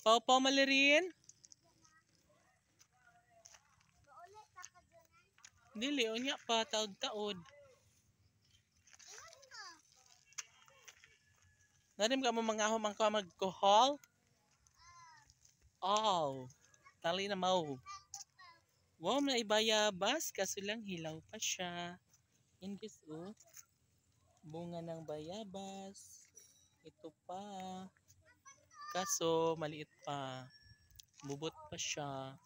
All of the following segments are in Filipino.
Pau-pau malirin. Dili, unya pa, taod-taod. Narim ka mo mangahom ang ka mag-kohol? Oh, tali na mau. Wow, na ibayabas, kaso lang hilaw pa siya. In this, oh, bunga ng bayabas. Ito pa. Kaso, maliit pa. Bubot pa siya.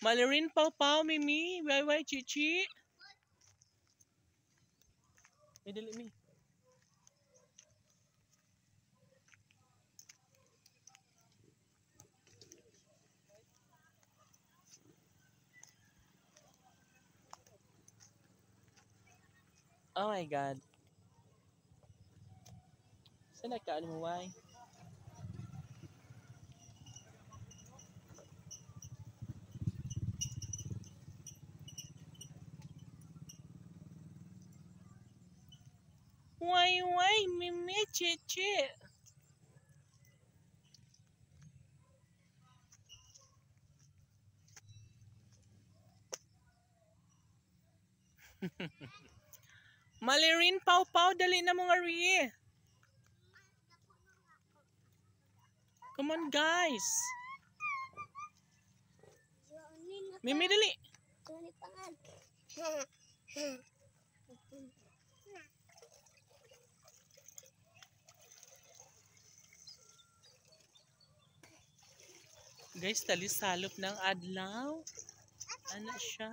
Malirin pau-pau, Mimi. Wai-wai, chichi. May dali, Mi. Oh my God. Saan nagkaan mo, wai? Wai-wai, Mimi, chichi. Malirin pau-pau, dali na mo nga ri. Come on, guys. Mimi, dali. Guys, tali salop ng adlaw. Ano siya?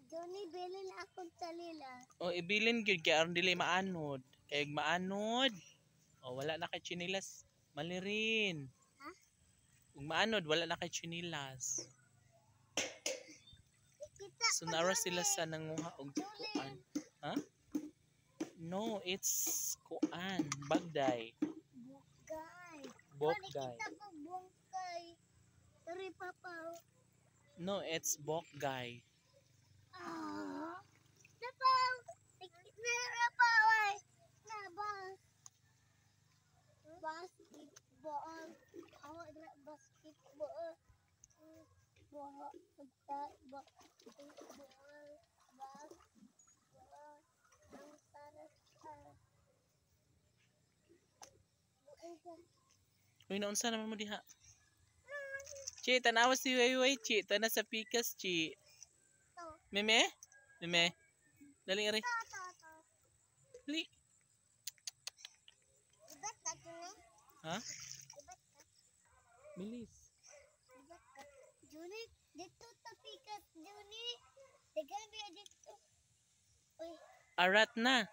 Johnny, bilin akong talila. O, ibilin gyud kay aron dili maanod. Kay maanod. O, wala na kay chinilas. Malirin. Ha? Kung maanod, wala na kay chinilas. Kita So, nara sila sa nanguha og kuan. Ha? No, it's kuan. Bagday. bungkay. Bokday. Kita ko bungkay. Tari papa. No, it's bokday. Ah. Napaw. Napaw ay. Nabang. Basketball. Awak dra basketball. Basketball. Uy, naunsa naman mo diha? Chi, tanawa si Wai-Wai, Chi. Tana sa pikas, Chi. Meme? Meme? Dali nga rin. Dali. Ha? Bilis. Juni, dito tapikat, Juni. Tegal biya dito. Uy. Arat na.